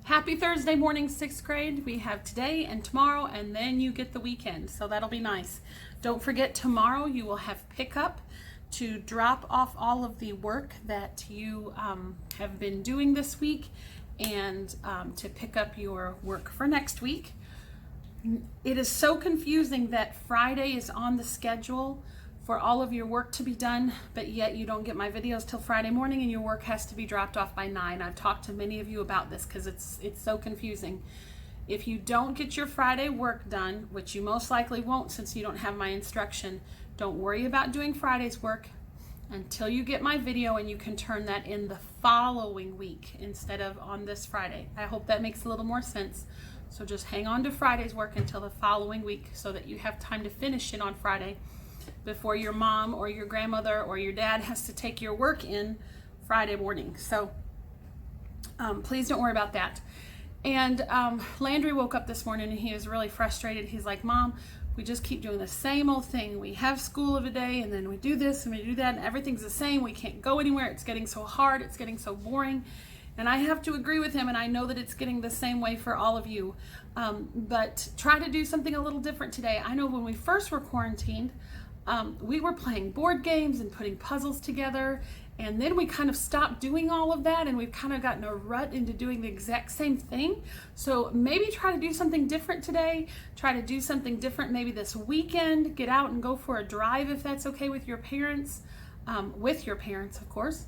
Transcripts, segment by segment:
Happy Thursday morning, 6th grade. We have today and tomorrow, and then you get the weekend, so that'll be nice. Don't forget, tomorrow you will have pickup to drop off all of the work that you have been doing this week and to pick up your work for next week. It is so confusing that Friday is on the schedule for all of your work to be done, but yet you don't get my videos till Friday morning and your work has to be dropped off by 9. I've talked to many of you about this because it's so confusing. If you don't get your Friday work done, which you most likely won't since you don't have my instruction, don't worry about doing Friday's work until you get my video, and you can turn that in the following week instead of on this Friday. I hope that makes a little more sense. So just hang on to Friday's work until the following week so that you have time to finish it on Friday before your mom or your grandmother or your dad has to take your work in Friday morning. So please don't worry about that. And Landry woke up this morning and he was really frustrated. He's like, Mom, we just keep doing the same old thing. We have school of a day and then we do this and we do that and everything's the same. We can't go anywhere. It's getting so hard. It's getting so boring. And I have to agree with him, and I know that it's getting the same way for all of you. But try to do something a little different today. I know when we first were quarantined, we were playing board games and putting puzzles together, and then we kind of stopped doing all of that, and we've kind of gotten a rut into doing the exact same thing. So maybe try to do something different today. Try to do something different maybe this weekend. Get out and go for a drive if that's okay with your parents, of course.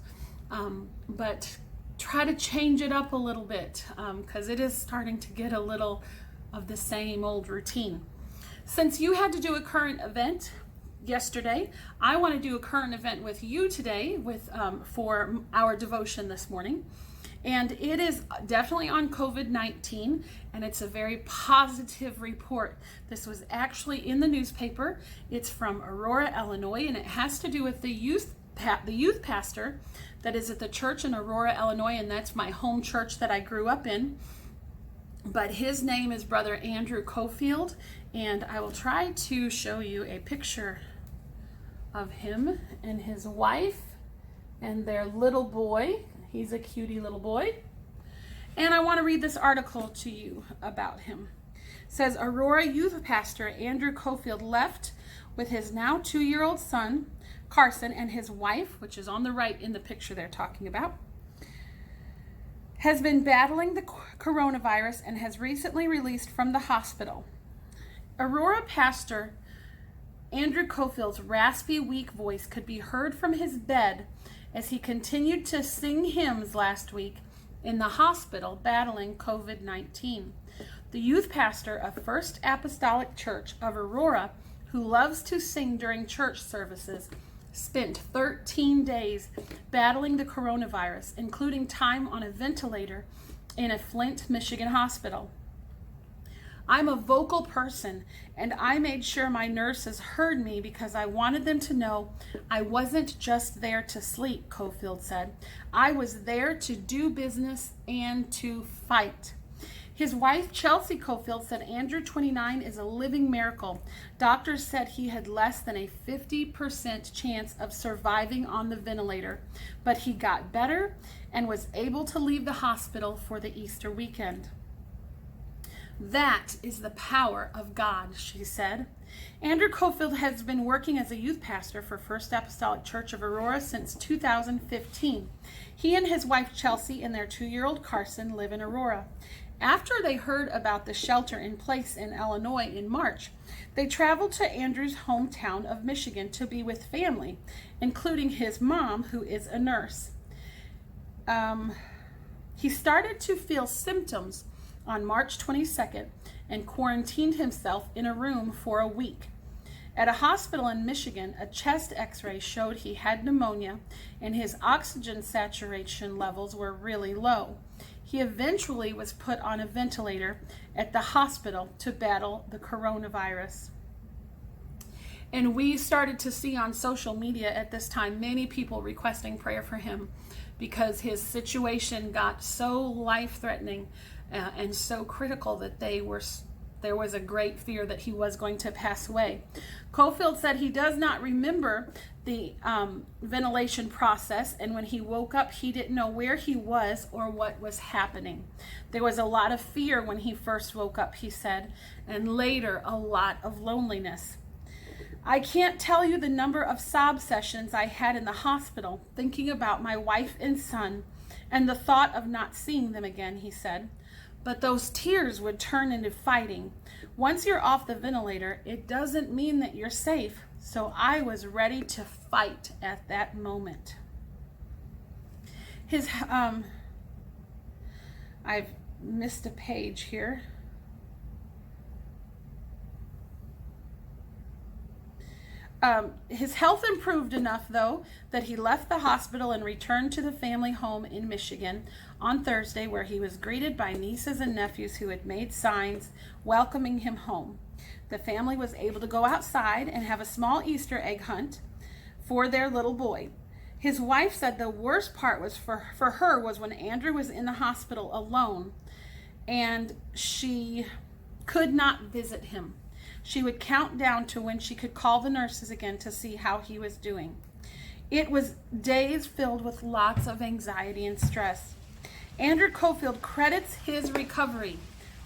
But try to change it up a little bit because it is starting to get a little of the same old routine. Since you had to do a current event yesterday, I want to do a current event with you today for our devotion this morning. And it is definitely on COVID-19, and it's a very positive report. This was actually in the newspaper. It's from Aurora, Illinois, and it has to do with the youth pastor that is at the church in Aurora, Illinois, and that's my home church that I grew up in. But his name is Brother Andrew Cofield, and I will try to show you a picture of him and his wife and their little boy. He's a cutie little boy. And I want to read this article to you about him. It says, Aurora youth pastor Andrew Cofield left with his now 2-year-old son, Carson, and his wife, which is on the right in the picture they're talking about, has been battling the coronavirus and has recently released from the hospital. Aurora pastor Andrew Cofield's raspy, weak voice could be heard from his bed as he continued to sing hymns last week in the hospital battling COVID-19. The youth pastor of First Apostolic Church of Aurora, who loves to sing during church services, spent 13 days battling the coronavirus, including time on a ventilator in a Flint, Michigan hospital. I'm a vocal person, and I made sure my nurses heard me because I wanted them to know I wasn't just there to sleep, Cofield said. I was there to do business and to fight. His wife, Chelsea Cofield, said Andrew, 29, is a living miracle. Doctors said he had less than a 50% chance of surviving on the ventilator, but he got better and was able to leave the hospital for the Easter weekend. That is the power of God, she said. Andrew Cofield has been working as a youth pastor for First Apostolic Church of Aurora since 2015. He and his wife, Chelsea, and their 2-year-old Carson live in Aurora. After they heard about the shelter in place in Illinois in March, they traveled to Andrew's hometown of Michigan to be with family, including his mom, who is a nurse. He started to feel symptoms on March 22nd and quarantined himself in a room for a week. At a hospital in Michigan, a chest x-ray showed he had pneumonia and his oxygen saturation levels were really low. He eventually was put on a ventilator at the hospital to battle the coronavirus. And we started to see on social media at this time many people requesting prayer for him because his situation got so life-threatening and so critical that there was a great fear that he was going to pass away. Cofield said he does not remember the ventilation process, and when he woke up, he didn't know where he was or what was happening. There was a lot of fear when he first woke up, he said, and later a lot of loneliness. I can't tell you the number of sob sessions I had in the hospital thinking about my wife and son and the thought of not seeing them again, he said. But those tears would turn into fighting. Once you're off the ventilator, it doesn't mean that you're safe. So I was ready to fight at that moment. I've missed a page here. His health improved enough, though, that he left the hospital and returned to the family home in Michigan on Thursday, where he was greeted by nieces and nephews who had made signs welcoming him home. The family was able to go outside and have a small Easter egg hunt for their little boy. His wife said the worst part was for her was when Andrew was in the hospital alone and she could not visit him. She would count down to when she could call the nurses again to see how he was doing. It was days filled with lots of anxiety and stress. Andrew Cofield credits his recovery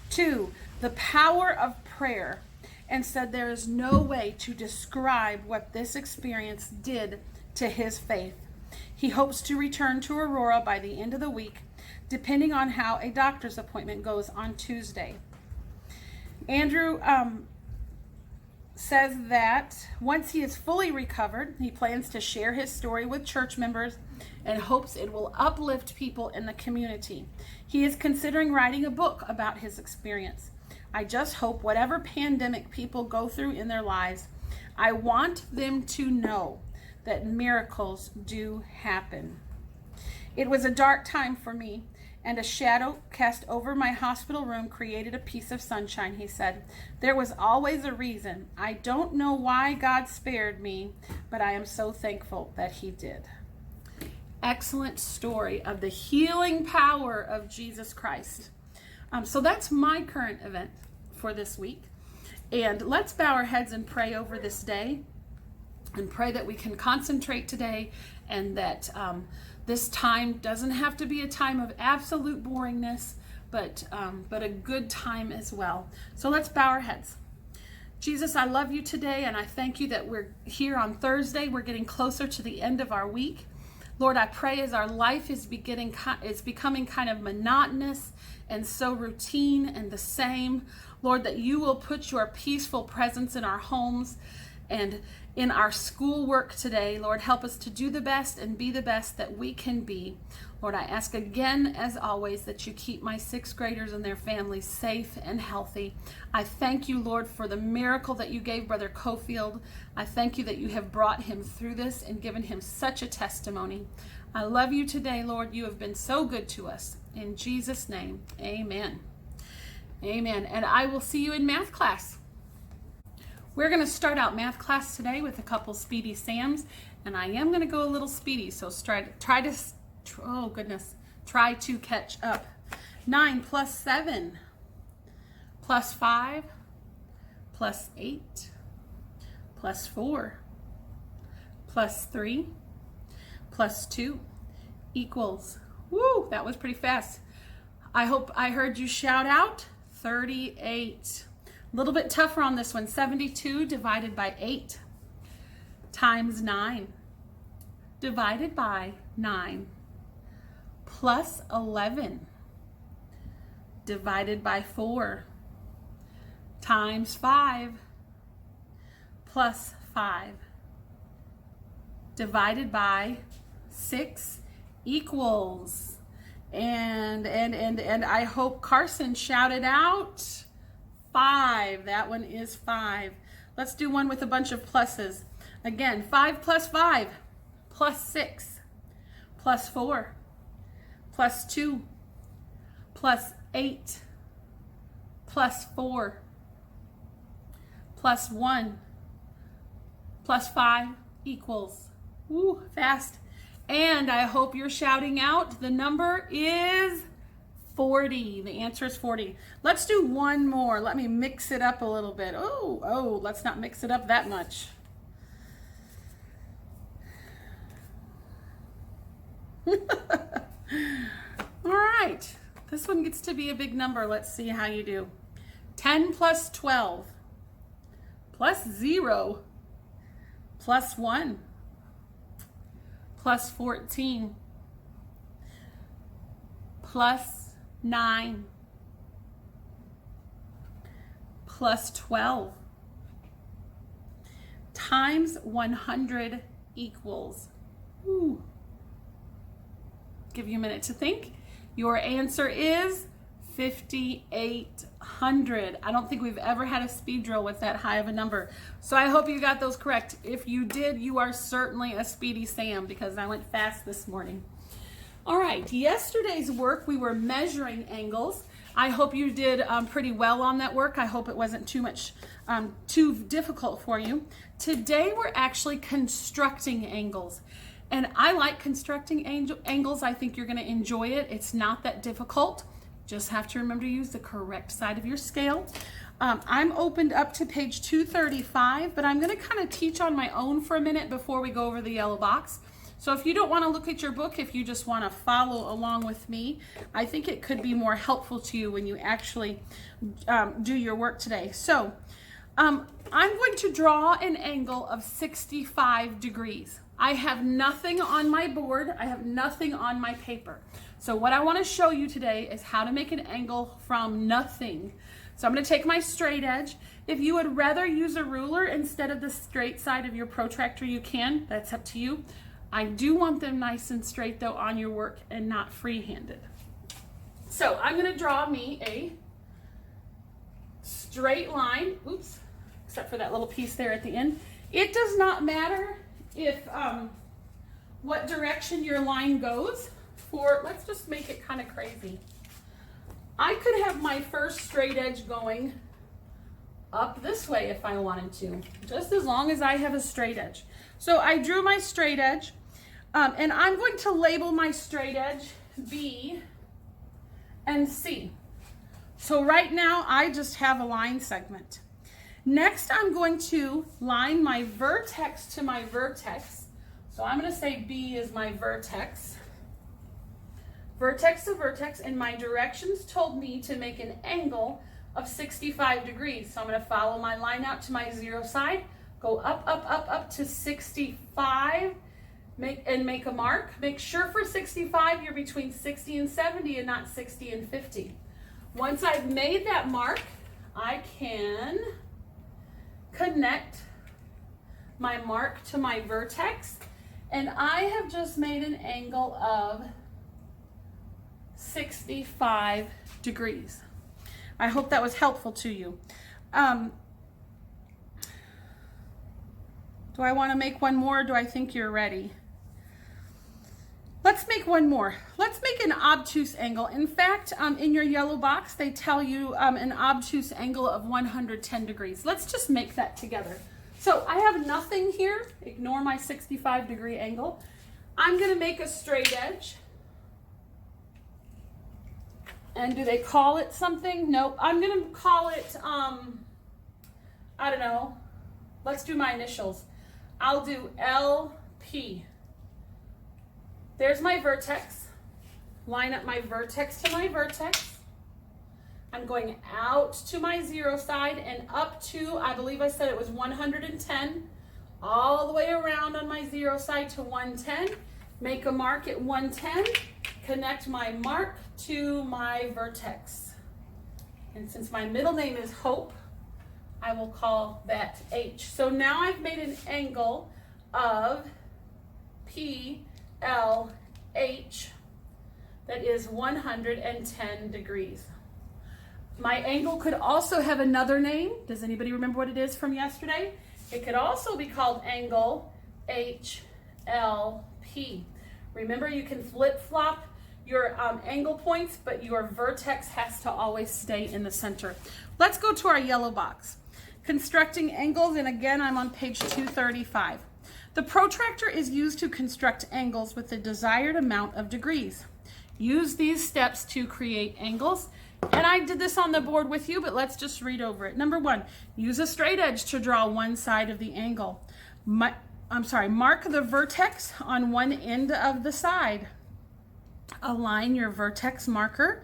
to the power of prayer and said there is no way to describe what this experience did to his faith. He hopes to return to Aurora by the end of the week, depending on how a doctor's appointment goes on Tuesday. Andrew says that once he is fully recovered, he plans to share his story with church members and hopes it will uplift people in the community. He is considering writing a book about his experience. I just hope whatever pandemic people go through in their lives, I want them to know that miracles do happen. It was a dark time for me, and a shadow cast over my hospital room created a piece of sunshine, he said. There was always a reason. I don't know why God spared me, but I am so thankful that he did. Excellent story of the healing power of Jesus Christ. So that's my current event for this week. And let's bow our heads and pray over this day and pray that we can concentrate today and that this time doesn't have to be a time of absolute boringness, but a good time as well. So let's bow our heads. Jesus, I love you today, and I thank you that we're here on Thursday. We're getting closer to the end of our week. Lord, I pray as our life is becoming kind of monotonous and so routine and the same, Lord, that you will put your peaceful presence in our homes and in our schoolwork today. Lord, help us to do the best and be the best that we can be. Lord, I ask again, as always, that you keep my 6th graders and their families safe and healthy. I thank you, Lord, for the miracle that you gave Brother Cofield. I thank you that you have brought him through this and given him such a testimony. I love you today, Lord. You have been so good to us. In Jesus' name, amen. Amen. And I will see you in math class. We're going to start out math class today with a couple Speedy Sams, and I am going to go a little speedy, so try to catch up. 9 plus 7 plus 5 plus 8 plus 4 plus 3 plus 2 equals, woo, that was pretty fast. I hope I heard you shout out 38. A little bit tougher on this one. 72 divided by 8 times 9 divided by 9 plus 11 divided by 4 times 5 plus 5 divided by 6 equals. And I hope Carson shouted out 5. That one is 5. Let's do one with a bunch of pluses. Again, 5 plus 5 plus 6 plus 4 plus 2 plus 8 plus 4 plus 1 plus 5 equals. Woo, fast. And I hope you're shouting out, the number is 40. The answer is 40. Let's do one more. Let me mix it up a little bit. Oh, let's not mix it up that much. All right, this one gets to be a big number. Let's see how you do. 10 plus 12 plus 0 plus 1 plus 14 plus 9 plus 12 times 100 equals. Ooh. Give you a minute to think. Your answer is 5,800. I don't think we've ever had a speed drill with that high of a number. So I hope you got those correct. If you did, you are certainly a speedy Sam because I went fast this morning. All right, yesterday's work, we were measuring angles. I hope you did pretty well on that work. I hope it wasn't too difficult for you. Today, we're actually constructing angles. And I like constructing angles. I think you're gonna enjoy it. It's not that difficult. Just have to remember to use the correct side of your scale. I'm opened up to page 235, but I'm gonna kind of teach on my own for a minute before we go over the yellow box. So if you don't want to look at your book, if you just want to follow along with me, I think it could be more helpful to you when you actually do your work today. So I'm going to draw an angle of 65 degrees. I have nothing on my board. I have nothing on my paper. So what I want to show you today is how to make an angle from nothing. So I'm going to take my straight edge. If you would rather use a ruler instead of the straight side of your protractor, you can. That's up to you. I do want them nice and straight though on your work and not free-handed. So I'm going to draw me a straight line, oops, except for that little piece there at the end. It does not matter if what direction your line goes for, let's just make it kind of crazy. I could have my first straight edge going up this way if I wanted to, just as long as I have a straight edge. So I drew my straight edge. And I'm going to label my straight edge B and C. So right now I just have a line segment. Next I'm going to line my vertex to my vertex. So I'm going to say B is my vertex. Vertex to vertex, and my directions told me to make an angle of 65 degrees. So I'm going to follow my line out to my 0 side, go up, up, up, up to 65. Make a mark. Make sure for 65 you're between 60 and 70 and not 60 and 50. Once I've made that mark, I can connect my mark to my vertex, and I have just made an angle of 65 degrees. I hope that was helpful to you. Do I want to make one more, or do I think you're ready? Let's make one more. Let's make an obtuse angle. In fact, in your yellow box, they tell you an obtuse angle of 110 degrees. Let's just make that together. So I have nothing here. Ignore my 65 degree angle. I'm going to make a straight edge. And do they call it something? Nope. I'm going to call it, I don't know. Let's do my initials. I'll do LP. There's my vertex. Line up my vertex to my vertex. I'm going out to my 0 side and up to, I believe I said it was 110, all the way around on my 0 side to 110. Make a mark at 110. Connect my mark to my vertex. And since my middle name is Hope, I will call that H. So now I've made an angle of PLH that is 110 degrees. My angle could also have another name. Does anybody remember what it is from yesterday? It could also be called angle HLP. Remember, you can flip-flop your angle points, but your vertex has to always stay in the center. Let's go to our yellow box. Constructing angles, and again, I'm on page 235. The protractor is used to construct angles with the desired amount of degrees. Use these steps to create angles. And I did this on the board with you, but let's just read over it. Number 1, use a straight edge to draw one side of the angle. Mark the vertex on one end of the side. align your vertex marker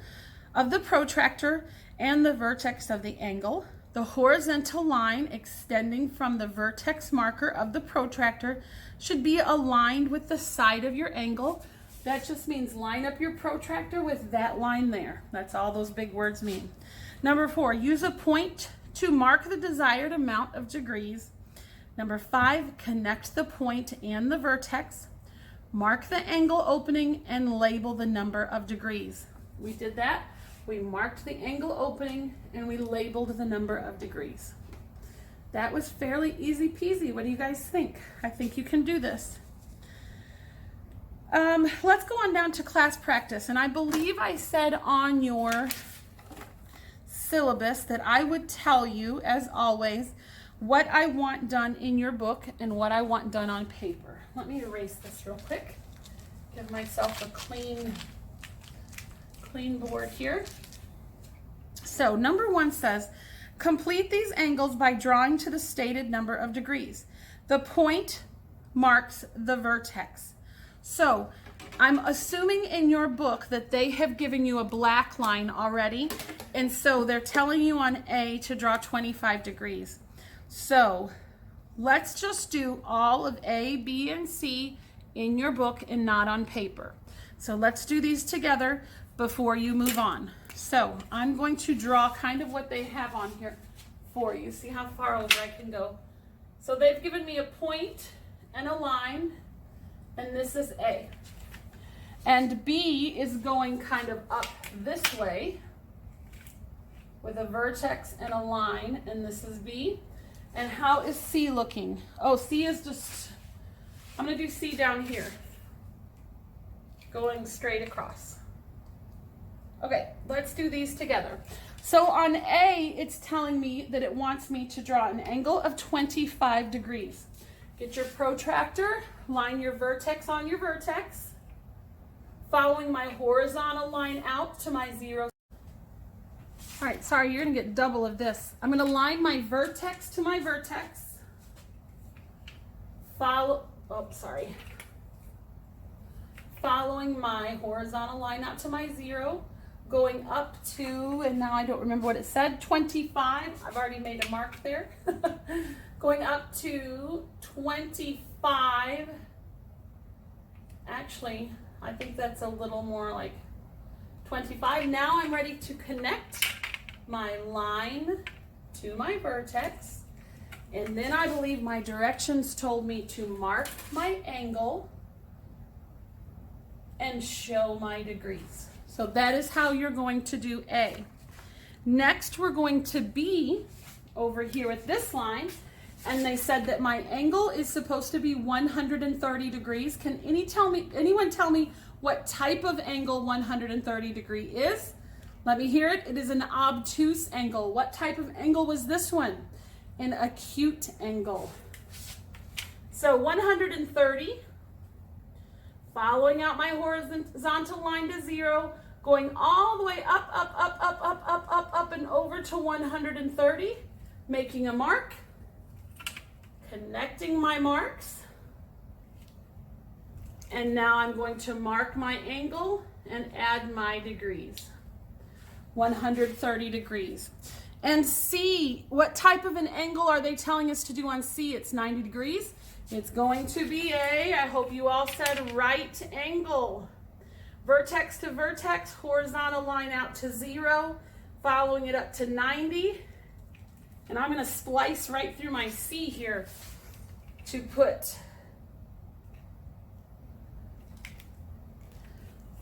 of the protractor and the vertex of the angle. The horizontal line extending from the vertex marker of the protractor should be aligned with the side of your angle. That just means line up your protractor with that line there. That's all those big words mean. Number 4, use a point to mark the desired amount of degrees. Number 5, connect the point and the vertex. Mark the angle opening and label the number of degrees. We did that. We marked the angle opening and we labeled the number of degrees. That was fairly easy peasy. What do you guys think? I think you can do this. Let's go on down to class practice. And I believe I said on your syllabus that I would tell you, as always, what I want done in your book and what I want done on paper. Let me erase this real quick. Give myself a clean board here. So number 1 says, complete these angles by drawing to the stated number of degrees. The point marks the vertex. So I'm assuming in your book that they have given you a black line already, and so they're telling you on A to draw 25 degrees. So let's just do all of A, B, and C in your book and not on paper. So let's do these together before you move on. So I'm going to draw kind of what they have on here for you. See how far over I can go. So they've given me a point and a line, and this is A. And B is going kind of up this way with a vertex and a line, and this is B. And how is C looking? Oh, C is just, I'm going to do C down here, going straight across. Okay, let's do these together. So on A, it's telling me that it wants me to draw an angle of 25 degrees. Get your protractor, line your vertex on your vertex, following my horizontal line out to my 0. All right, sorry, you're gonna get double of this. I'm gonna line my vertex to my vertex, following my horizontal line out to my 0, going up to, and now I don't remember what it said, 25. I've already made a mark there. Going up to 25. Actually, I think that's a little more like 25. Now I'm ready to connect my line to my vertex. And then I believe my directions told me to mark my angle and show my degrees. So that is how you're going to do A. Next, we're going to B over here with this line, and they said that my angle is supposed to be 130 degrees. Can anyone tell me what type of angle 130 degree is? Let me hear it. It is an obtuse angle. What type of angle was this one? An acute angle. So 130, following out my horizontal line to 0, going all the way up and over to 130, making a mark, connecting my marks, and now I'm going to mark my angle and add my degrees. 130 degrees. And C, what type of an angle are they telling us to do on C? It's 90 degrees. It's going to be a, I hope you all said right angle. Vertex to vertex, horizontal line out to 0, following it up to 90. And I'm going to splice right through my C here to put.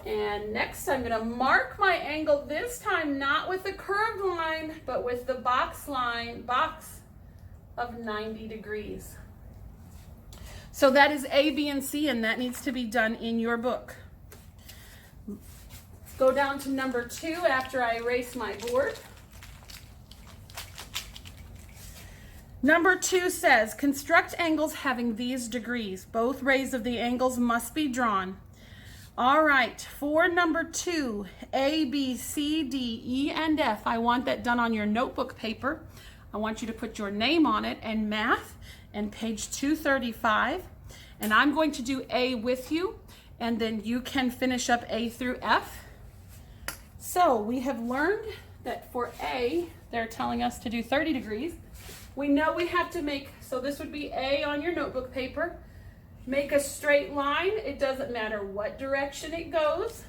And next I'm going to mark my angle, this time not with the curved line, but with the box of 90 degrees. So that is A, B, and C, and that needs to be done in your book. Let's go down to number 2 after I erase my board. Number 2 says, construct angles having these degrees. Both rays of the angles must be drawn. All right, for number 2, A, B, C, D, E, and F, I want that done on your notebook paper. I want you to put your name on it and math and page 235. And I'm going to do A with you. and then you can finish up A through F. So we have learned that for A, they're telling us to do 30 degrees. We know we have to make, so this would be A on your notebook paper. Make a straight line. It doesn't matter what direction it goes.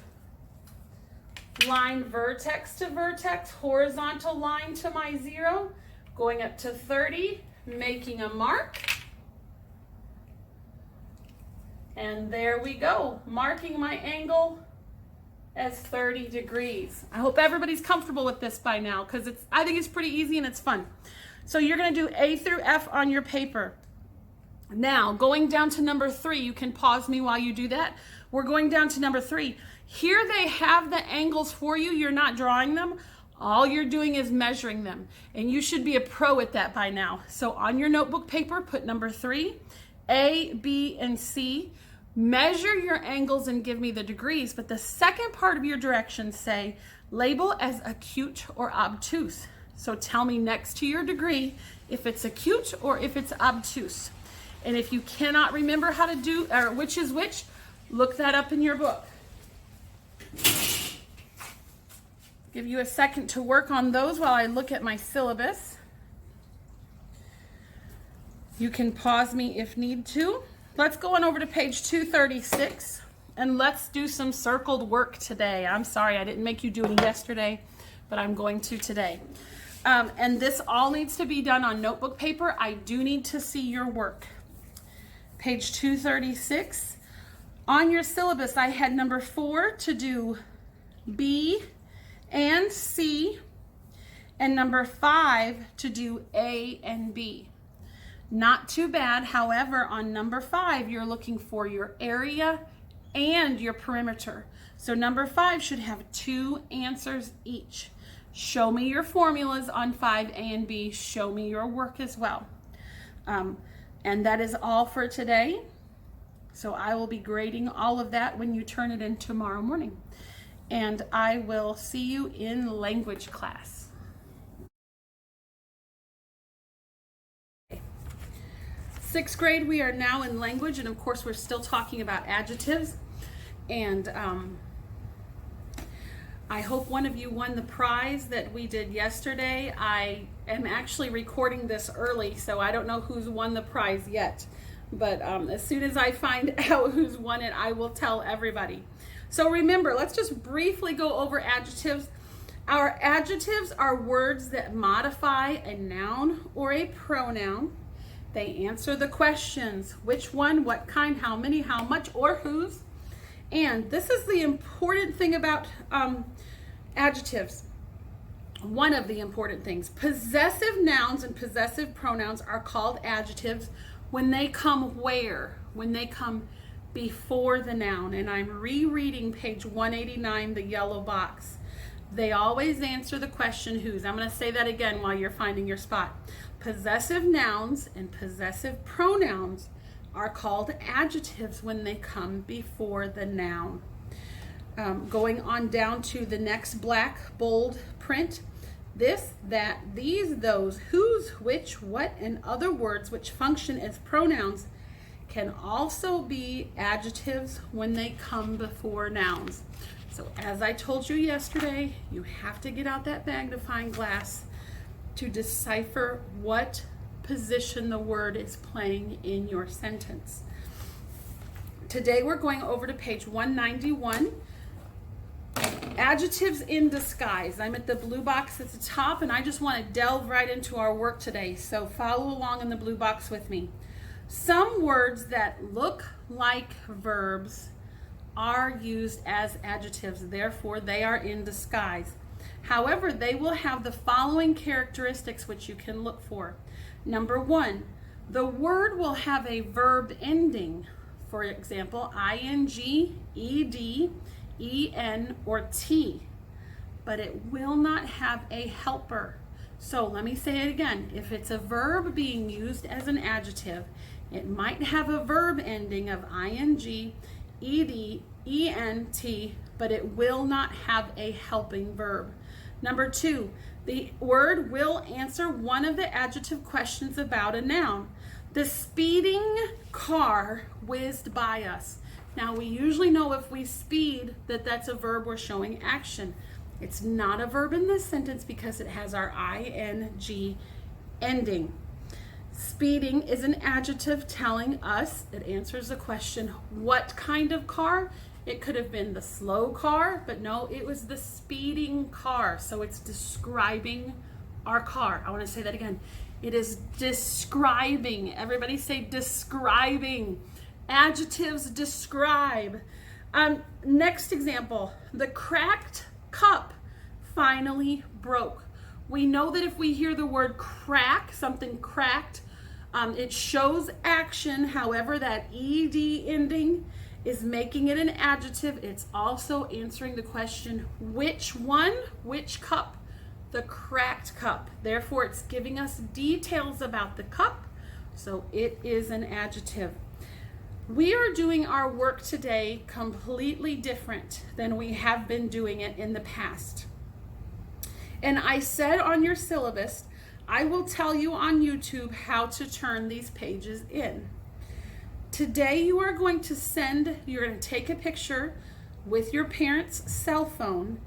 Line vertex to vertex, horizontal line to my 0, going up to 30, making a mark. And there we go, marking my angle as 30 degrees. I hope everybody's comfortable with this by now, because I think it's pretty easy and it's fun. So you're going to do A through F on your paper. Now, going down to number 3, you can pause me while you do that. We're going down to number 3. Here they have the angles for you. You're not drawing them. All you're doing is measuring them. And you should be a pro at that by now. So on your notebook paper, put number 3, A, B, and C. Measure your angles and give me the degrees. But the second part of your directions say, label as acute or obtuse. So tell me next to your degree if it's acute or if it's obtuse. And if you cannot remember how to do, or which is which, look that up in your book. Give you a second to work on those while I look at my syllabus. You can pause me if need to. Let's go on over to page 236 and let's do some circled work today. I'm sorry I didn't make you do any yesterday, but I'm going to today. And this all needs to be done on notebook paper. I do need to see your work. Page 236. On your syllabus, I had number 4 to do B and C, and number 5 to do A and B. Not too bad. However, on number 5, you're looking for your area and your perimeter. So number 5 should have 2 answers each. Show me your formulas on 5A and B. Show me your work as well. And that is all for today. So I will be grading all of that when you turn it in tomorrow morning. And I will see you in language class. 6th grade, we are now in language, and of course we're still talking about adjectives. And I hope one of you won the prize that we did yesterday. I am actually recording this early, so I don't know who's won the prize yet. But as soon as I find out who's won it, I will tell everybody. So remember, let's just briefly go over adjectives. Our adjectives are words that modify a noun or a pronoun. They answer the questions: which one, what kind, how many, how much, or whose. And this is the important thing about adjectives. One of the important things. Possessive nouns and possessive pronouns are called adjectives when they come where? When they come before the noun. And I'm rereading page 189, the yellow box. They always answer the question whose. I'm going to say that again while you're finding your spot. Possessive nouns and possessive pronouns are called adjectives when they come before the noun. Going on down to the next black bold print. This, that, these, those, whose, which, what, and other words which function as pronouns can also be adjectives when they come before nouns. So as I told you yesterday, you have to get out that magnifying glass to decipher what position the word is playing in your sentence. Today we're going over to page 191. Adjectives in disguise. I'm at the blue box at the top, and I just want to delve right into our work today. So follow along in the blue box with me. Some words that look like verbs are used as adjectives, therefore they are in disguise. However, they will have the following characteristics which you can look for. Number 1, the word will have a verb ending. For example, ing, ed, en, or t, but it will not have a helper. So let me say it again. If it's a verb being used as an adjective, it might have a verb ending of ing, ed, ent, but it will not have a helping verb. Number 2, the word will answer one of the adjective questions about a noun. The speeding car whizzed by us. Now, we usually know if we speed that that's a verb we're showing action. It's not a verb in this sentence because it has our ing ending. Speeding is an adjective telling us, it answers the question, what kind of car? It could have been the slow car, but no, it was the speeding car. So it's describing our car. I want to say that again. It is describing. Everybody say describing. Adjectives describe. Next example, the cracked cup finally broke. We know that if we hear the word crack, something cracked, it shows action. However, that ed ending is making it an adjective. It's also answering the question, which one? Which cup? The cracked cup. Therefore, it's giving us details about the cup, so it is an adjective. We are doing our work today completely different than we have been doing it in the past. And I said on your syllabus, I will tell you on YouTube how to turn these pages in. Today you are going to you're going to take a picture with your parents' cell phone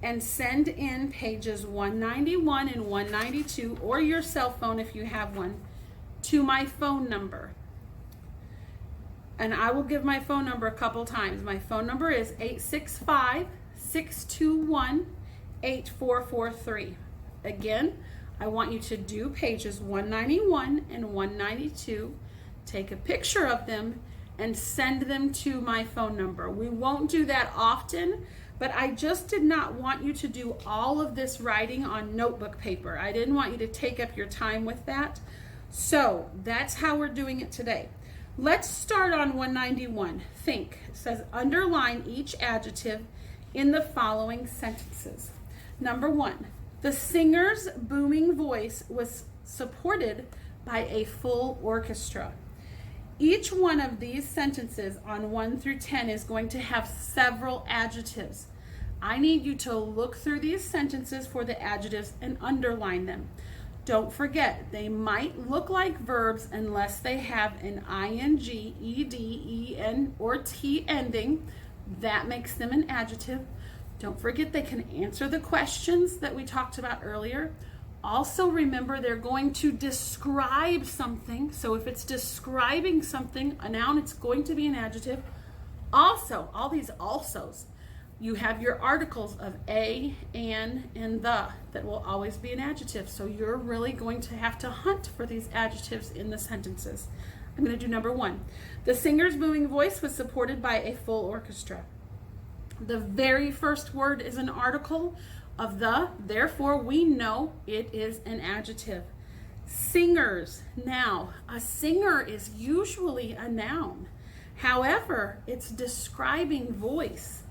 and send in pages 191 and 192, or your cell phone if you have one, to my phone number. And I will give my phone number a couple times. My phone number is 865-621-8443. Again, I want you to do pages 191 and 192, take a picture of them, and send them to my phone number. We won't do that often, but I just did not want you to do all of this writing on notebook paper. I didn't want you to take up your time with that. So that's how we're doing it today. Let's start on 191. Think. It says underline each adjective in the following sentences. Number 1, the singer's booming voice was supported by a full orchestra. Each one of these sentences on 1 through 10 is going to have several adjectives. I need you to look through these sentences for the adjectives and underline them. Don't forget, they might look like verbs unless they have an ing, ed, en, or t ending. That makes them an adjective. Don't forget they can answer the questions that we talked about earlier. Also remember they're going to describe something. So if it's describing something, a noun, it's going to be an adjective. Also, all these alsos, you have your articles of a, an, and the that will always be an adjective. So you're really going to have to hunt for these adjectives in the sentences. I'm going to do number 1. The singer's booming voice was supported by a full orchestra. The very first word is an article of the, therefore we know it is an adjective. Singers. Now, a singer is usually a noun. However, it's describing voice.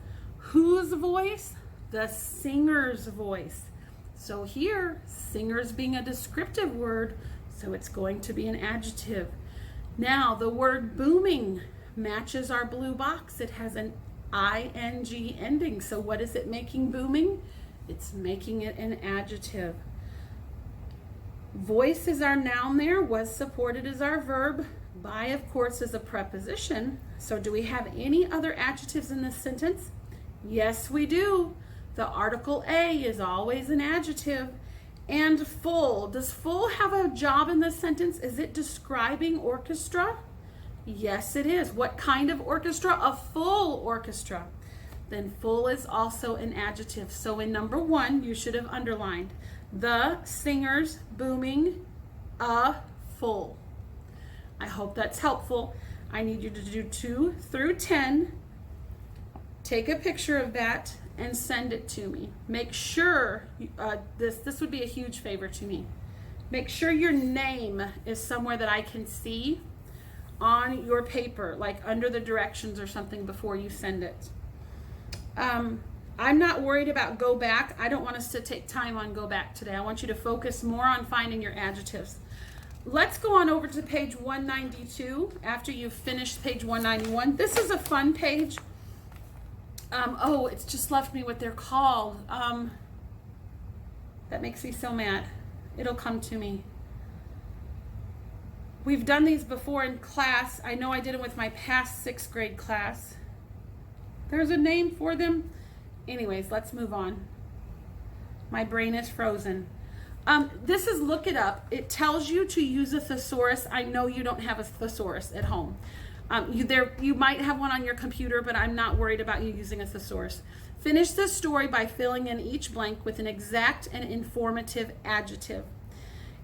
Whose voice? The singer's voice. So here, singers being a descriptive word, so it's going to be an adjective. Now, the word booming matches our blue box. It has an ing ending. So what is it making booming? It's making it an adjective. Voice is our noun there. Was supported is our verb. By, of course, is a preposition. So do we have any other adjectives in this sentence? Yes, we do. The article a is always an adjective. And full. Does full have a job in this sentence? Is it describing orchestra? Yes, it is. What kind of orchestra? A full orchestra. Then full is also an adjective. So in number 1, you should have underlined the singer's booming a full. I hope that's helpful. I need you to do 2 through 10. Take a picture of that and send it to me. Make sure, this would be a huge favor to me. Make sure your name is somewhere that I can see on your paper, like under the directions or something before you send it. I'm not worried about go back. I don't want us to take time on go back today. I want you to focus more on finding your adjectives. Let's go on over to page 192 after you've finished page 191. This is a fun page. Oh, it's just left me what they're called. That makes me so mad. It'll come to me. We've done these before in class. I know I did it with my past 6th grade class. There's a name for them. Anyways, let's move on. My brain is frozen. This is Look It Up. It tells you to use a thesaurus. I know you don't have a thesaurus at home. You might have one on your computer, but I'm not worried about you using a thesaurus. Finish the story by filling in each blank with an exact and informative adjective.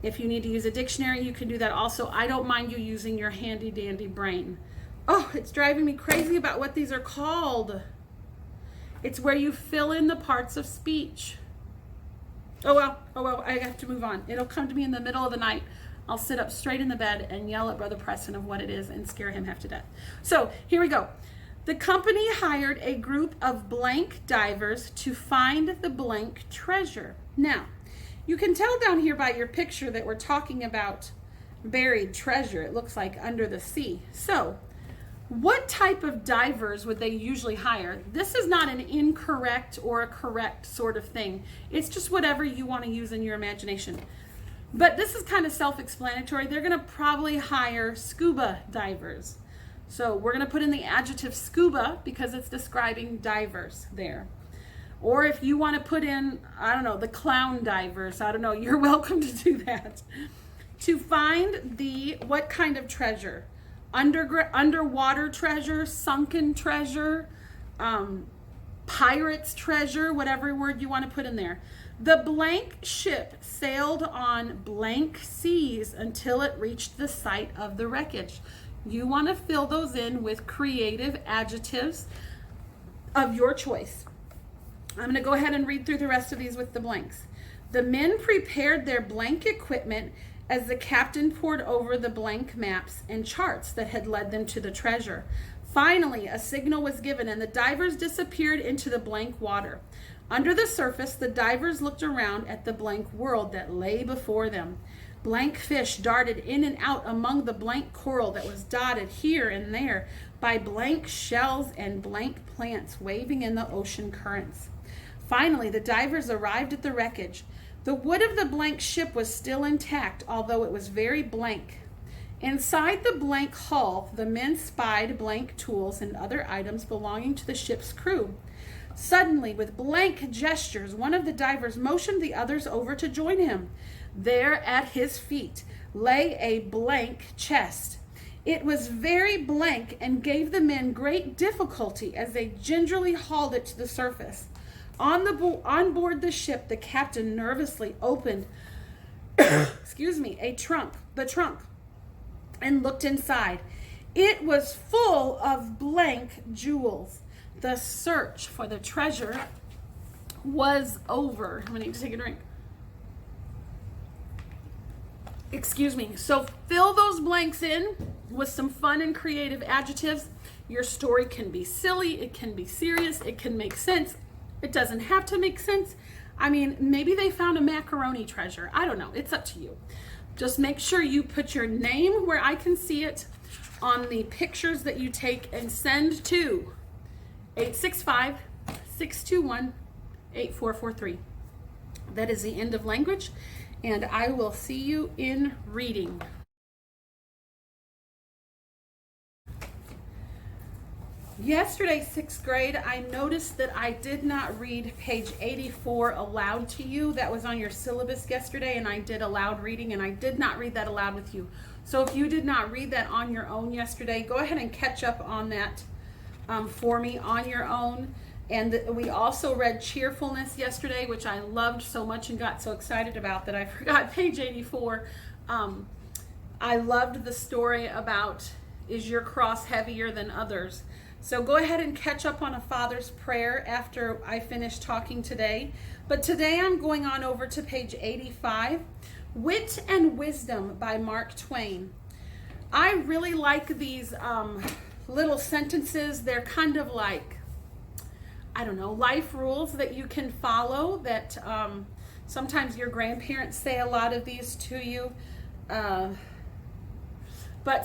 If you need to use a dictionary, you can do that also. I don't mind you using your handy dandy brain. Oh, it's driving me crazy about what these are called. It's where you fill in the parts of speech. Oh well, I have to move on. It'll come to me in the middle of the night. I'll sit up straight in the bed and yell at Brother Preston of what it is and scare him half to death. So here we go. The company hired a group of blank divers to find the blank treasure. Now, you can tell down here by your picture that we're talking about buried treasure. It looks like under the sea. So, what type of divers would they usually hire? This is not an incorrect or a correct sort of thing. It's just whatever you want to use in your imagination. But this is kind of self-explanatory. They're going to probably hire scuba divers. So we're going to put in the adjective scuba because it's describing divers there. Or if you want to put in, I don't know, the clown divers, I don't know, you're welcome to do that. To find what kind of treasure? Underwater treasure, sunken treasure, pirate's treasure, whatever word you want to put in there. The blank ship sailed on blank seas until it reached the site of the wreckage. You want to fill those in with creative adjectives of your choice. I'm going to go ahead and read through the rest of these with the blanks. The men prepared their blank equipment as the captain pored over the blank maps and charts that had led them to the treasure. Finally, a signal was given and the divers disappeared into the blank water. Under the surface, the divers looked around at the blank world that lay before them. Blank fish darted in and out among the blank coral that was dotted here and there by blank shells and blank plants waving in the ocean currents. Finally, the divers arrived at the wreckage. The wood of the blank ship was still intact, although it was very blank. Inside the blank hull, the men spied blank tools and other items belonging to the ship's crew. Suddenly, with blank gestures, one of the divers motioned the others over to join him. There at his feet lay a blank chest. It was very blank and gave the men great difficulty as they gingerly hauled it to the surface. On board the ship, the captain nervously opened the trunk, and looked inside. It was full of blank jewels. The search for the treasure was over. I'm gonna need to take a drink. Excuse me. So fill those blanks in with some fun and creative adjectives. Your story can be silly, it can be serious, it can make sense. It doesn't have to make sense. I mean, maybe they found a macaroni treasure. I don't know. It's up to you. Just make sure you put your name where I can see it on the pictures that you take and send to 865-621-8443. That is the end of language, and I will see you in reading. Yesterday, 6th grade, I noticed that I did not read page 84 aloud to you. That was on your syllabus yesterday, and I did aloud reading, and I did not read that aloud with you. So if you did not read that on your own yesterday, go ahead and catch up on that for me on your own. And we also read cheerfulness yesterday, which I loved so much and got so excited about that I forgot page 84. I loved the story about, is your cross heavier than others? So go ahead and catch up on a Father's Prayer after I finish talking today. But today I'm going on over to page 85, Wit and Wisdom by Mark Twain. I really like these little sentences. They're kind of like, I don't know, life rules that you can follow that sometimes your grandparents say a lot of these to you. But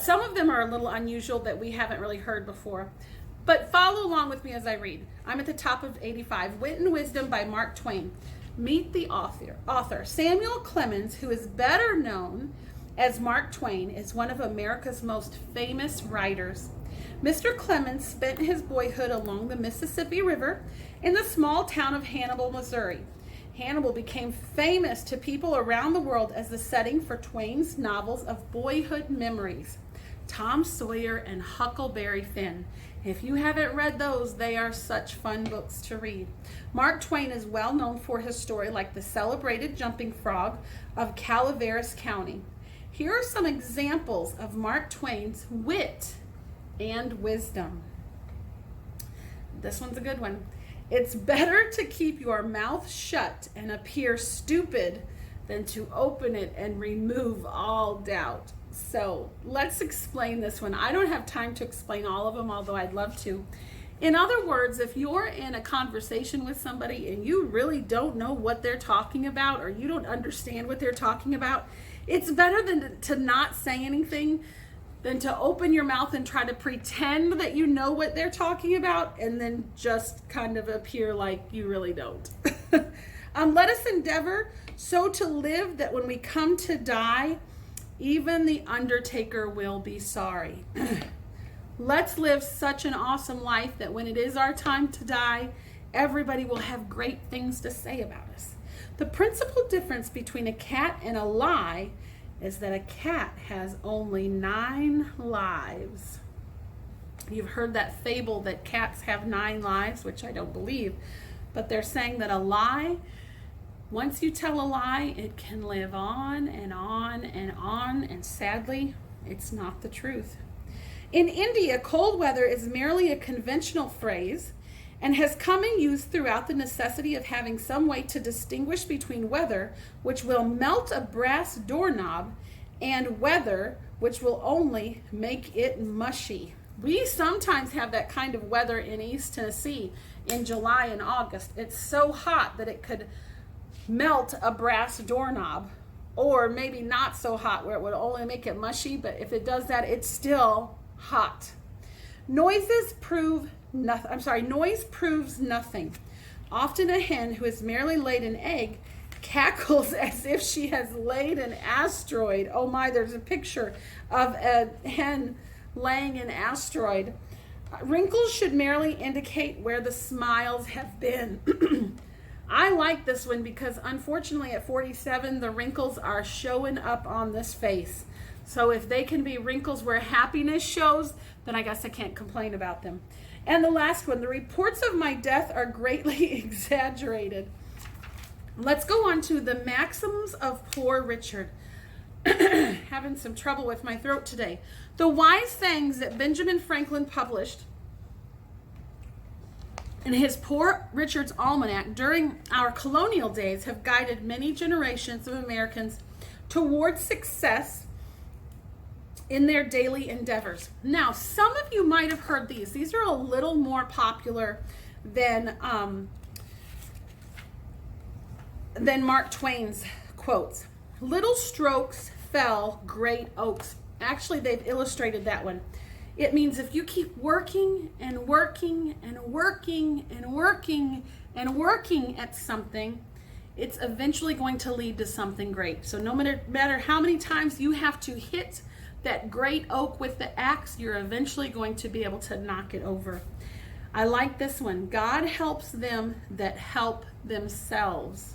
some of them are a little unusual that we haven't really heard before. But follow along with me as I read. I'm at the top of 85, Wit and Wisdom by Mark Twain. Meet the author. Samuel Clemens, who is better known as Mark Twain is one of America's most famous writers. Mr. Clemens spent his boyhood along the Mississippi River in the small town of Hannibal, Missouri. Hannibal became famous to people around the world as the setting for Twain's novels of boyhood memories, Tom Sawyer and Huckleberry Finn. If you haven't read those, they are such fun books to read. Mark Twain is well known for his story like the celebrated jumping frog of Calaveras County. Here are some examples of Mark Twain's wit and wisdom. This one's a good one. It's better to keep your mouth shut and appear stupid than to open it and remove all doubt. So let's explain this one. I don't have time to explain all of them, although I'd love to. In other words, if you're in a conversation with somebody and you really don't know what they're talking about, or you don't understand what they're talking about, it's better than to not say anything than to open your mouth and try to pretend that you know what they're talking about and then just kind of appear like you really don't. Let us endeavor so to live that when we come to die, even the undertaker will be sorry. Let's live such an awesome life that when it is our time to die, everybody will have great things to say about us. The principal difference between a cat and a lie is that a cat has only 9 lives. You've heard that fable that cats have 9 lives, which I don't believe, but they're saying that a lie, once you tell a lie, it can live on and on and on, and sadly, it's not the truth. In India, cold weather is merely a conventional phrase and has come in use throughout the necessity of having some way to distinguish between weather, which will melt a brass doorknob, and weather, which will only make it mushy. We sometimes have that kind of weather in East Tennessee in July and August. It's so hot that it could melt a brass doorknob, or maybe not so hot where it would only make it mushy, but if it does that, it's still hot. Noise proves nothing. Often a hen who has merely laid an egg cackles as if she has laid an asteroid. Oh my, there's a picture of a hen laying an asteroid. Wrinkles should merely indicate where the smiles have been. I like this one because unfortunately at 47, the wrinkles are showing up on this face. So if they can be wrinkles where happiness shows, then I guess I can't complain about them. And the last one, the reports of my death are greatly exaggerated. Let's go on to the maxims of Poor Richard. Having some trouble with my throat today. The wise sayings that Benjamin Franklin published in his Poor Richard's Almanac during our colonial days have guided many generations of Americans towards success in their daily endeavors. Now, some of you might have heard these. These are a little more popular than Mark Twain's quotes. Little strokes fell great oaks. Actually, they've illustrated that one. It means if you keep working and working and working and working and working at something, it's eventually going to lead to something great. So no matter how many times you have to hit that great oak with the axe, you're eventually going to be able to knock it over. I like this one. God helps them that help themselves.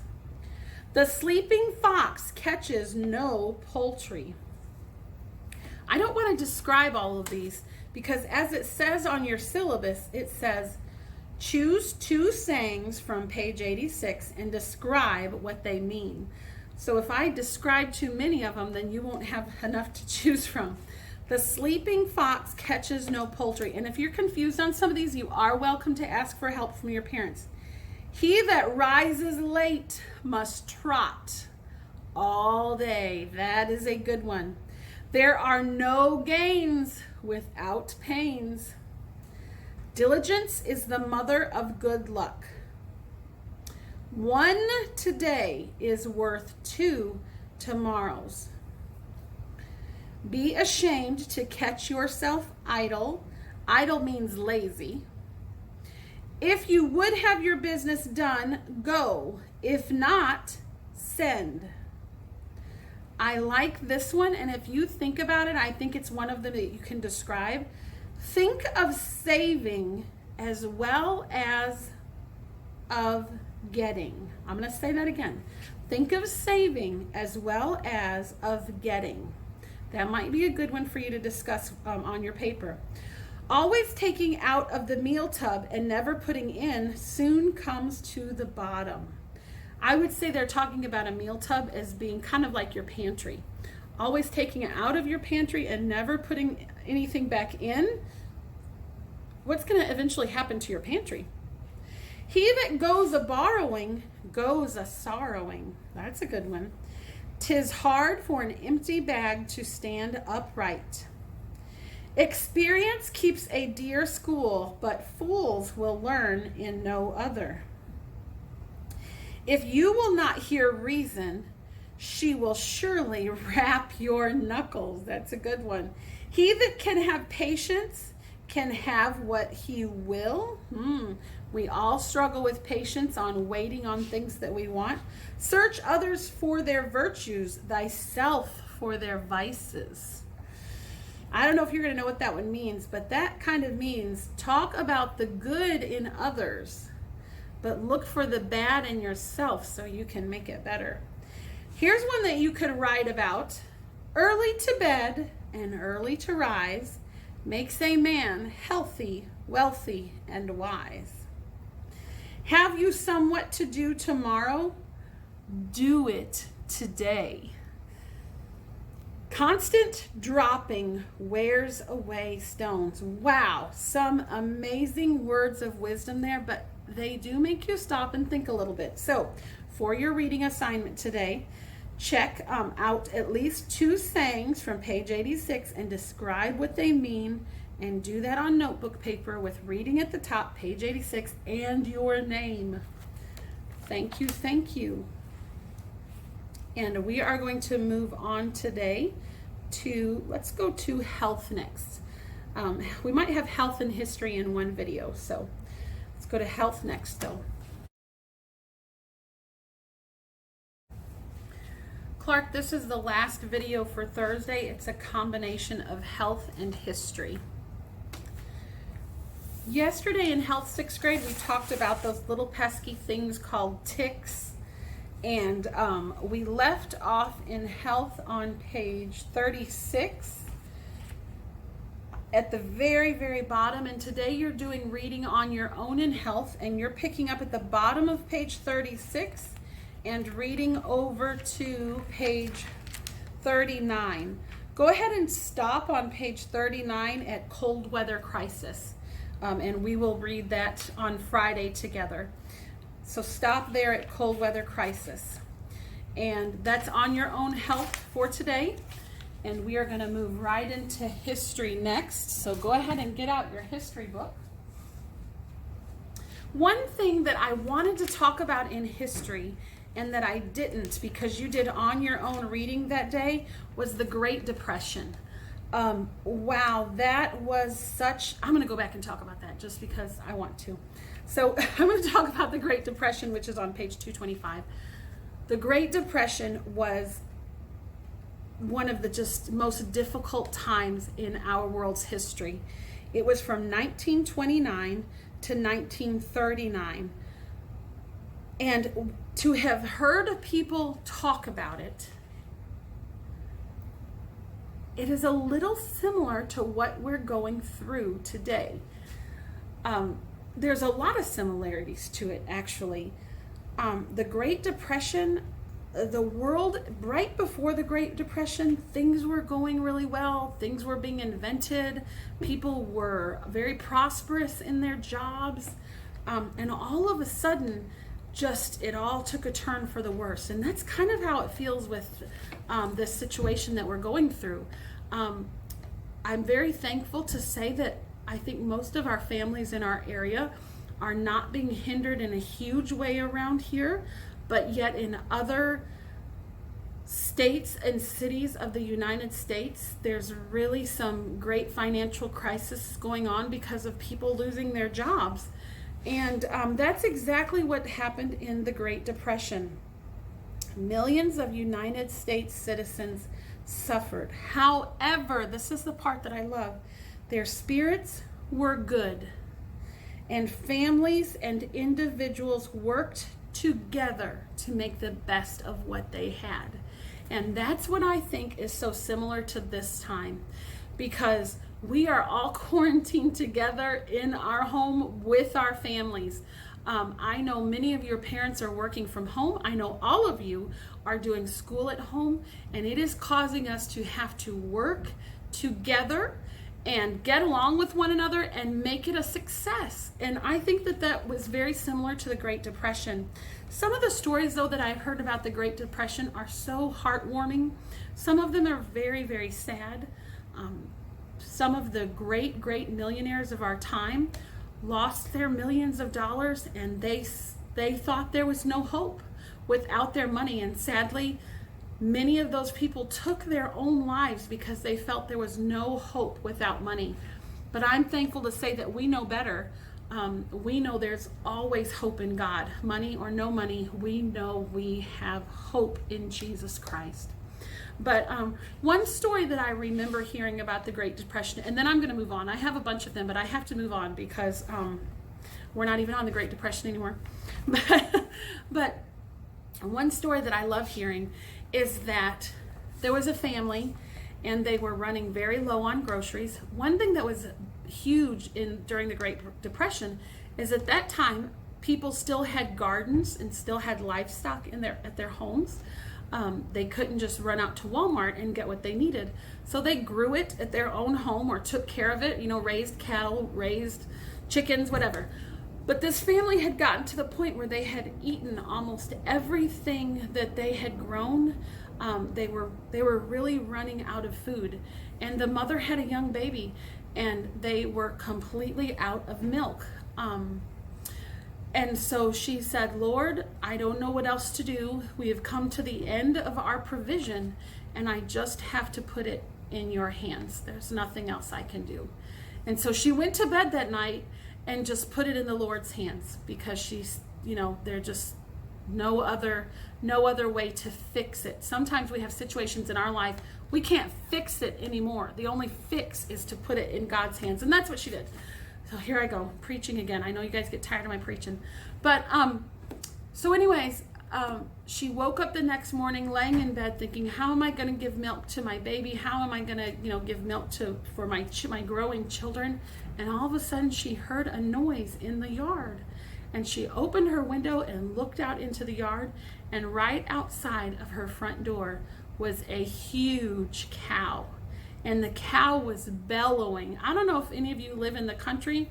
The sleeping fox catches no poultry. I don't want to describe all of these because as it says on your syllabus, it says, choose 2 sayings from page 86 and describe what they mean. So if I describe too many of them, then you won't have enough to choose from. The sleeping fox catches no poultry. And if you're confused on some of these, you are welcome to ask for help from your parents. He that rises late must trot all day. That is a good one. There are no gains without pains. Diligence is the mother of good luck. 1 today is worth 2 tomorrows. Be ashamed to catch yourself idle. Idle means lazy. If you would have your business done, go. If not, send. I like this one, and if you think about it, I think it's one of them that you can describe. Think of saving as well as of getting. I'm going to say that again. Think of saving as well as of getting. That might be a good one for you to discuss on your paper. Always taking out of the meal tub and never putting in soon comes to the bottom. I would say they're talking about a meal tub as being kind of like your pantry. Always taking it out of your pantry and never putting anything back in. What's going to eventually happen to your pantry? He that goes a borrowing goes a sorrowing. That's a good one. 'Tis hard for an empty bag to stand upright. Experience keeps a dear school, but fools will learn in no other. If you will not hear reason, she will surely rap your knuckles. That's a good one. He that can have patience can have what he will. We all struggle with patience on waiting on things that we want. Search others for their virtues, thyself for their vices. I don't know if you're going to know what that one means, but that kind of means talk about the good in others, but look for the bad in yourself so you can make it better. Here's one that you could write about. Early to bed and early to rise makes a man healthy, wealthy, and wise. Have you somewhat to do tomorrow? Do it today. Constant dropping wears away stones. Wow, some amazing words of wisdom there, but they do make you stop and think a little bit. So for your reading assignment today, check out at least 2 sayings from page 86 and describe what they mean, and do that on notebook paper with reading at the top, page 86, and your name. Thank you, thank you. And we are going to move on today to, let's go to health next. We might have health and history in one video, so let's go to health next though. Clark, this is the last video for Thursday. It's a combination of health and history. Yesterday in health 6th grade, we talked about those little pesky things called ticks. And we left off in health on page 36 at the very, very bottom. And today you're doing reading on your own in health, and you're picking up at the bottom of page 36 and reading over to page 39. Go ahead and stop on page 39 at cold weather crisis, and we will read that on Friday together. So stop there at cold weather crisis. And that's on your own health for today. And we are going to move right into history next. So go ahead and get out your history book. One thing that I wanted to talk about in history, and that I didn't because you did on your own reading that day, was the Great Depression. Wow, that was such, I'm going to go back and talk about that just because I want to. So I'm going to talk about the Great Depression, which is on page 225. The Great Depression was one of the just most difficult times in our world's history. It was from 1929 to 1939. And to have heard people talk about it, it is a little similar to what we're going through today. There's a lot of similarities to it, actually. The Great Depression, the world, right before the Great Depression, things were going really well. Things were being invented. People were very prosperous in their jobs. And all of a sudden, just it all took a turn for the worse. And that's kind of how it feels with this situation that we're going through. I'm very thankful to say that I think most of our families in our area are not being hindered in a huge way around here, but yet in other states and cities of the United States, there's really some great financial crisis going on because of people losing their jobs. And that's exactly what happened in the Great Depression. Millions of United States citizens suffered. However, this is the part that I love, their spirits were good, and families and individuals worked together to make the best of what they had. And that's what I think is so similar to this time, because we are all quarantined together in our home with our families. I know many of your parents are working from home. I know all of you are doing school at home, and it is causing us to have to work together and get along with one another and make it a success. And I think that that was very similar to the Great Depression. Some of the stories, though, that I've heard about the Great Depression are so heartwarming. Some of them are very, very sad. Some of the great millionaires of our time lost their millions of dollars, and they thought there was no hope without their money. And sadly, many of those people took their own lives because they felt there was no hope without money. But I'm thankful to say that we know better. We know there's always hope in God. Money or no money, we know we have hope in Jesus Christ. But one story that I remember hearing about the Great Depression, and then I'm going to move on. I have a bunch of them, but I have to move on because we're not even on the Great Depression anymore. But one story that I love hearing is that there was a family and they were running very low on groceries. One thing that was huge during the Great Depression is at that time people still had gardens and still had livestock at their homes. They couldn't just run out to Walmart and get what they needed. So they grew it at their own home or took care of it, raised cattle, raised chickens, whatever. But this family had gotten to the point where they had eaten almost everything that they had grown. They were really running out of food. And the mother had a young baby, and they were completely out of milk. And so she said, Lord, I don't know what else to do. We have come to the end of our provision, and I just have to put it in your hands. There's nothing else I can do. And so she went to bed that night and just put it in the Lord's hands, because she's, there's just no other way to fix it. Sometimes we have situations in our life, we can't fix it anymore. The only fix is to put it in God's hands. And that's what she did. So here I go, preaching again. I know you guys get tired of my preaching. But, so anyways, she woke up the next morning laying in bed thinking, how am I going to give milk to my baby? How am I going to, give milk for my growing children? And all of a sudden she heard a noise in the yard. And she opened her window and looked out into the yard. And right outside of her front door was a huge cow. And the cow was bellowing. I don't know if any of you live in the country,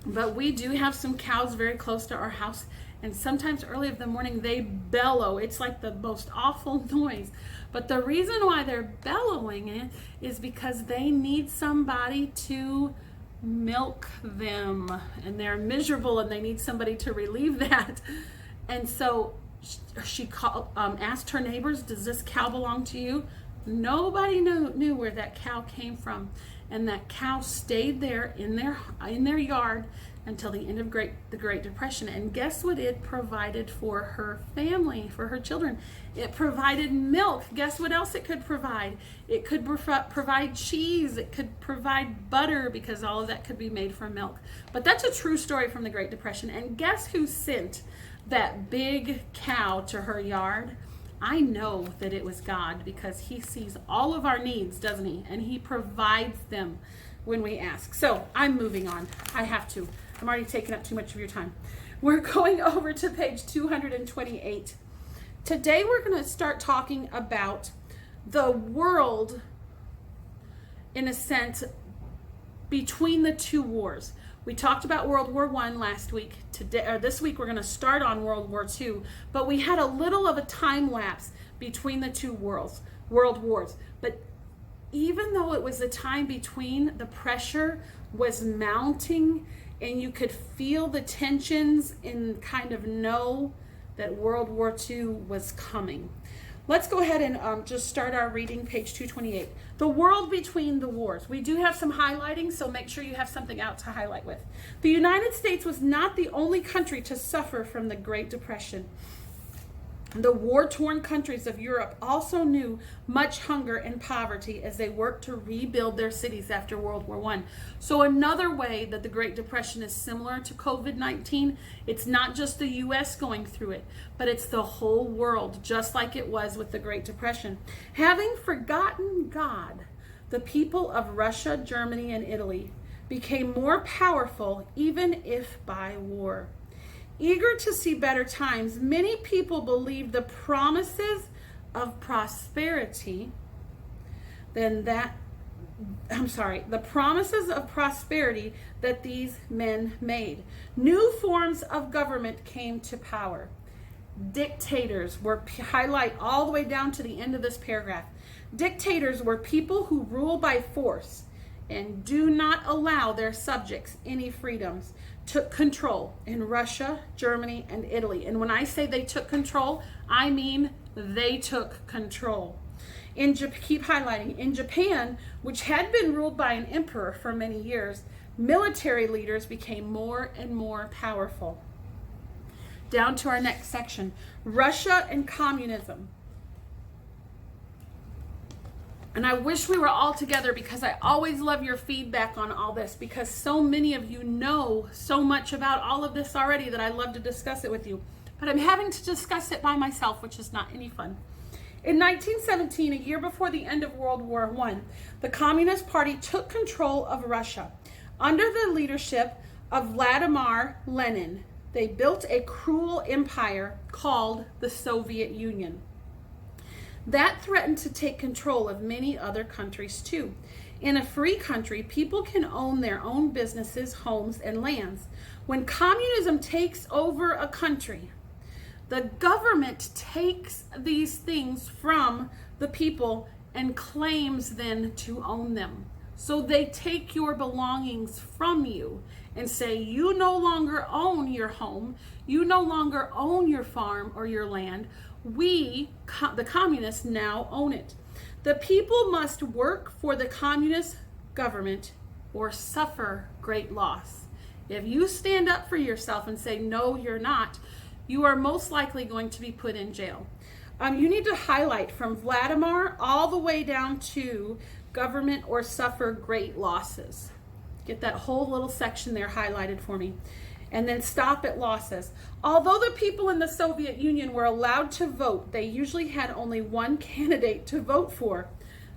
but we do have some cows very close to our house. And sometimes early in the morning, they bellow. It's like the most awful noise. But the reason why they're bellowing is because they need somebody to milk them. And they're miserable and they need somebody to relieve that. And so she asked her neighbors, does this cow belong to you? Nobody knew where that cow came from, and that cow stayed there in their yard until the end of the Great Depression. And guess what it provided for her family, for her children? It provided milk. Guess what else it could provide? It could provide cheese. It could provide butter, because all of that could be made from milk. But that's a true story from the Great Depression. And guess who sent that big cow to her yard? I know that it was God, because he sees all of our needs, doesn't he? And he provides them when we ask. So I'm moving on. I have to. I'm already taking up too much of your time. We're going over to page 228. Today we're going to start talking about the world, in a sense, between the two wars. We talked about World War I last week. This week we're going to start on World War II, but we had a little of a time lapse between the two world wars. But even though it was a time between, the pressure was mounting, and you could feel the tensions and kind of know that World War II was coming. Let's go ahead and just start our reading, page 228. The world between the wars. We do have some highlighting, so make sure you have something out to highlight with. The United States was not the only country to suffer from the Great Depression. The war-torn countries of Europe also knew much hunger and poverty as they worked to rebuild their cities after World War I. So another way that the Great Depression is similar to COVID-19, it's not just the U.S. going through it, but it's the whole world, just like it was with the Great Depression. Having forgotten God, the people of Russia, Germany, and Italy became more powerful, even if by war. Eager to see better times, many people believed the promises of prosperity the promises of prosperity that these men made. New forms of government came to power. Dictators were, highlight all the way down to the end of this paragraph. Dictators were people who rule by force and do not allow their subjects any freedoms, took control in Russia, Germany, and Italy. And when I say they took control, I mean they took control. Keep highlighting. In Japan, which had been ruled by an emperor for many years, military leaders became more and more powerful. Down to our next section, Russia and communism. And I wish we were all together because I always love your feedback on all this, because so many of you know so much about all of this already that I love to discuss it with you. But I'm having to discuss it by myself, which is not any fun. In 1917, a year before the end of World War I, the Communist Party took control of Russia. Under the leadership of Vladimir Lenin, they built a cruel empire called the Soviet Union. That threatened to take control of many other countries too. In a free country, people can own their own businesses, homes, and lands. When communism takes over a country, the government takes these things from the people and claims then to own them. So they take your belongings from you and say, you no longer own your home, you no longer own your farm or your land. We, the communists, now own it. The people must work for the communist government or suffer great loss. If you stand up for yourself and say, no, you're not, you are most likely going to be put in jail. You need to highlight from Vladimir all the way down to government or suffer great losses. Get that whole little section there highlighted for me. And then stop at losses. Although the people in the Soviet Union were allowed to vote, they usually had only one candidate to vote for,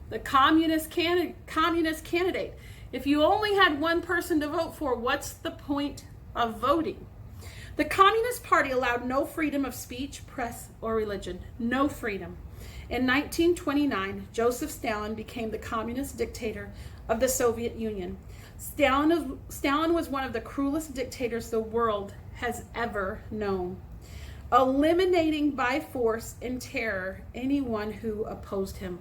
the communist candidate. If you only had one person to vote for, what's the point of voting? The Communist Party allowed no freedom of speech, press, or religion. No freedom. In 1929, Joseph Stalin became the communist dictator of the Soviet Union. Stalin was one of the cruelest dictators the world has ever known, eliminating by force and terror anyone who opposed him.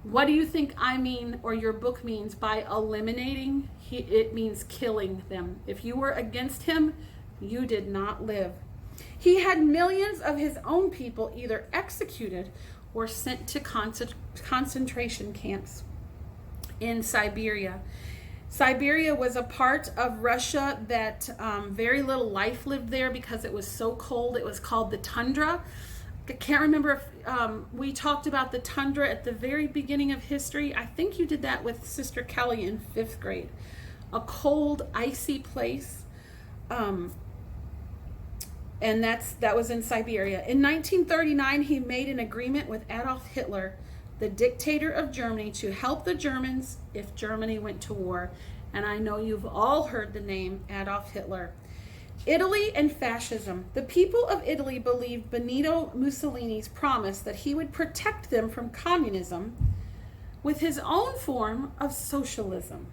What do you think I mean, or your book means, by eliminating? It means killing them. If you were against him, you did not live. He had millions of his own people either executed or sent to concentration camps in Siberia. Siberia was a part of Russia that very little life lived there because it was so cold. It was called the tundra. I can't remember if we talked about the tundra at the very beginning of history. I think you did that with Sister Kelly in 5th grade. A cold, icy place. And that was in Siberia. In 1939, he made an agreement with Adolf Hitler, the dictator of Germany, to help the Germans if Germany went to war. And I know you've all heard the name Adolf Hitler. Italy and fascism. The people of Italy believed Benito Mussolini's promise that he would protect them from communism with his own form of socialism.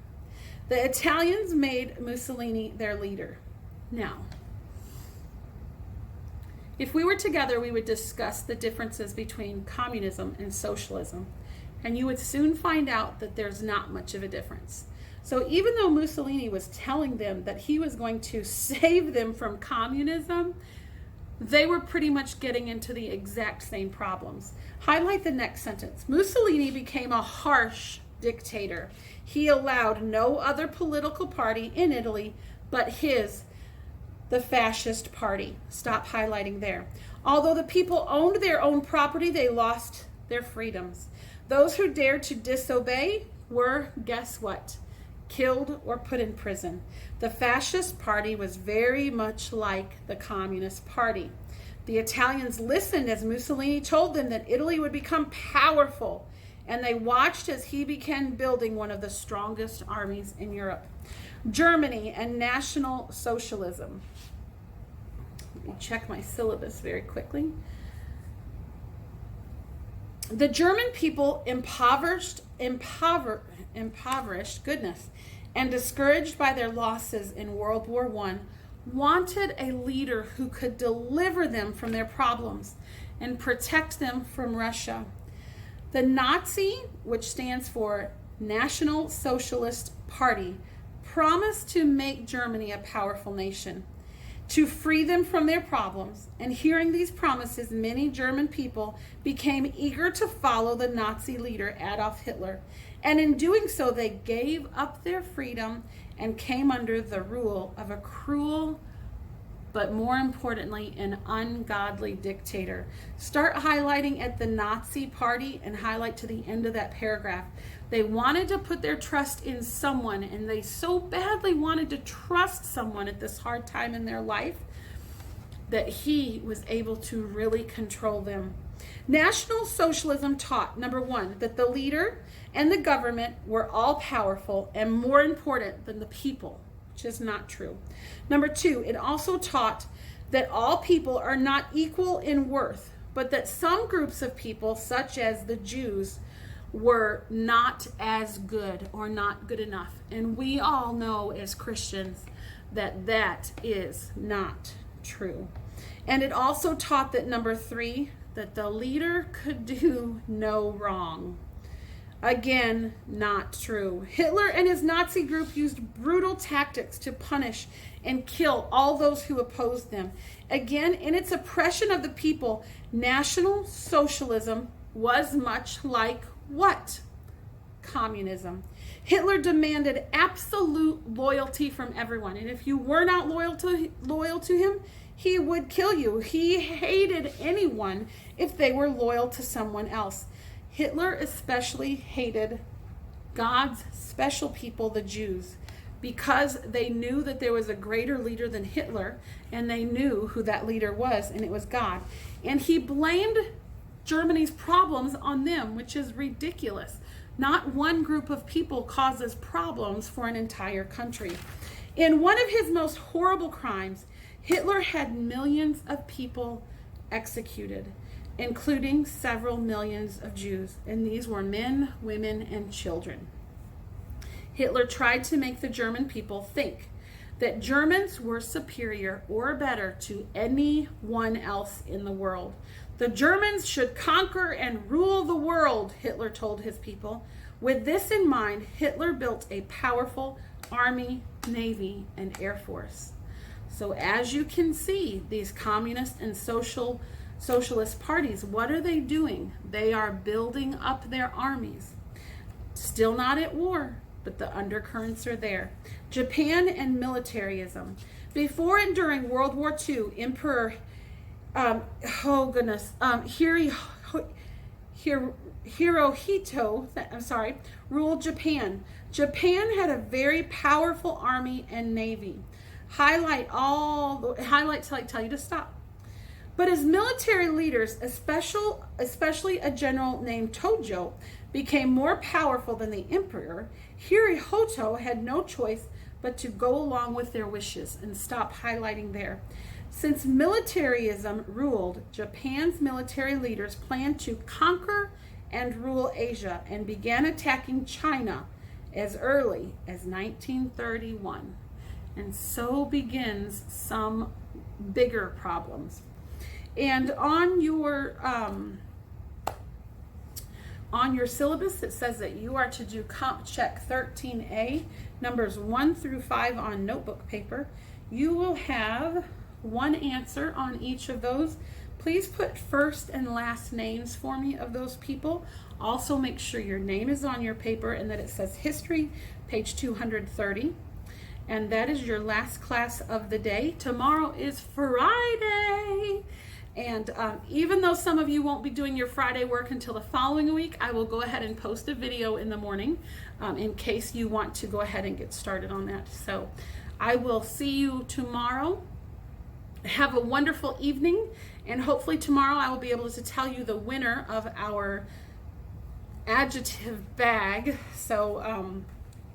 The Italians made Mussolini their leader. Now, if we were together, we would discuss the differences between communism and socialism, and you would soon find out that there's not much of a difference. So even though Mussolini was telling them that he was going to save them from communism, they were pretty much getting into the exact same problems. Highlight the next sentence. Mussolini became a harsh dictator. He allowed no other political party in Italy but his, the fascist party. Stop highlighting there. Although the people owned their own property, they lost their freedoms. Those who dared to disobey were, guess what? Killed or put in prison. The fascist party was very much like the Communist Party. The Italians listened as Mussolini told them that Italy would become powerful, and they watched as he began building one of the strongest armies in Europe. Germany and National Socialism. Let me check my syllabus very quickly. The German people, impoverished, goodness, and discouraged by their losses in World War I, wanted a leader who could deliver them from their problems and protect them from Russia. The Nazi, which stands for National Socialist Party, promised to make Germany a powerful nation, to free them from their problems. And hearing these promises, many German people became eager to follow the Nazi leader Adolf Hitler. And in doing so, they gave up their freedom and came under the rule of a cruel, but more importantly, an ungodly dictator. Start highlighting at the Nazi Party and highlight to the end of that paragraph. They wanted to put their trust in someone, and they so badly wanted to trust someone at this hard time in their life that he was able to really control them. National Socialism taught, number one, that the leader and the government were all powerful and more important than the people, which is not true. Number two, it also taught that all people are not equal in worth, but that some groups of people, such as the Jews, were not as good or not good enough. And we all know as Christians that that is not true. And it also taught that, number three, that the leader could do no wrong. Again, not true. Hitler and his Nazi group used brutal tactics to punish and kill all those who opposed them. Again, in its oppression of the people, National Socialism was much like what? Communism. Hitler demanded absolute loyalty from everyone, and if you were not loyal to him, he would kill you. He hated anyone if they were loyal to someone else. Hitler especially hated God's special people, the Jews, because they knew that there was a greater leader than Hitler, and they knew who that leader was, and it was God. And he blamed Germany's problems on them, which is ridiculous. Not one group of people causes problems for an entire country. In one of his most horrible crimes, Hitler had millions of people executed, including several millions of Jews, and these were men, women, and children. Hitler tried to make the German people think that Germans were superior or better to anyone else in the world. The Germans should conquer and rule the world, Hitler told his people. With this in mind, Hitler built a powerful army, navy, and air force. So as you can see, these communist and socialist parties, what are they doing? They are building up their armies. Still not at war, but the undercurrents are there. Japan and militarism. Before and during World War II, Emperor Hirohito ruled Japan. Japan had a very powerful army and navy. Highlights like tell you to stop. But as military leaders, especially a general named Tojo, became more powerful than the emperor, Hirohito had no choice but to go along with their wishes and stop highlighting there. Since militarism ruled, Japan's military leaders planned to conquer and rule Asia and began attacking China as early as 1931. And so begins some bigger problems. And on your syllabus, it says that you are to do Comp Check 13A, numbers 1 through 5 on notebook paper. You will have one answer on each of those. Please put first and last names for me of those people. Also make sure your name is on your paper and that it says history, page 230. And that is your last class of the day. Tomorrow is Friday. And even though some of you won't be doing your Friday work until the following week, I will go ahead and post a video in the morning in case you want to go ahead and get started on that. So I will see you tomorrow. Have a wonderful evening, and hopefully tomorrow I will be able to tell you the winner of our adjective bag. So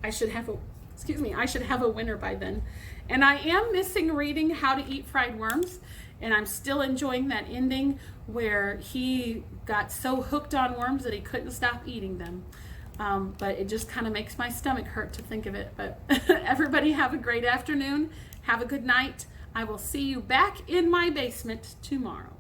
I should have a winner by then. And I am missing reading How to Eat Fried Worms, and I'm still enjoying that ending where he got so hooked on worms that he couldn't stop eating them. But it just kind of makes my stomach hurt to think of it. But everybody have a great afternoon. Have a good night. I will see you back in my basement tomorrow.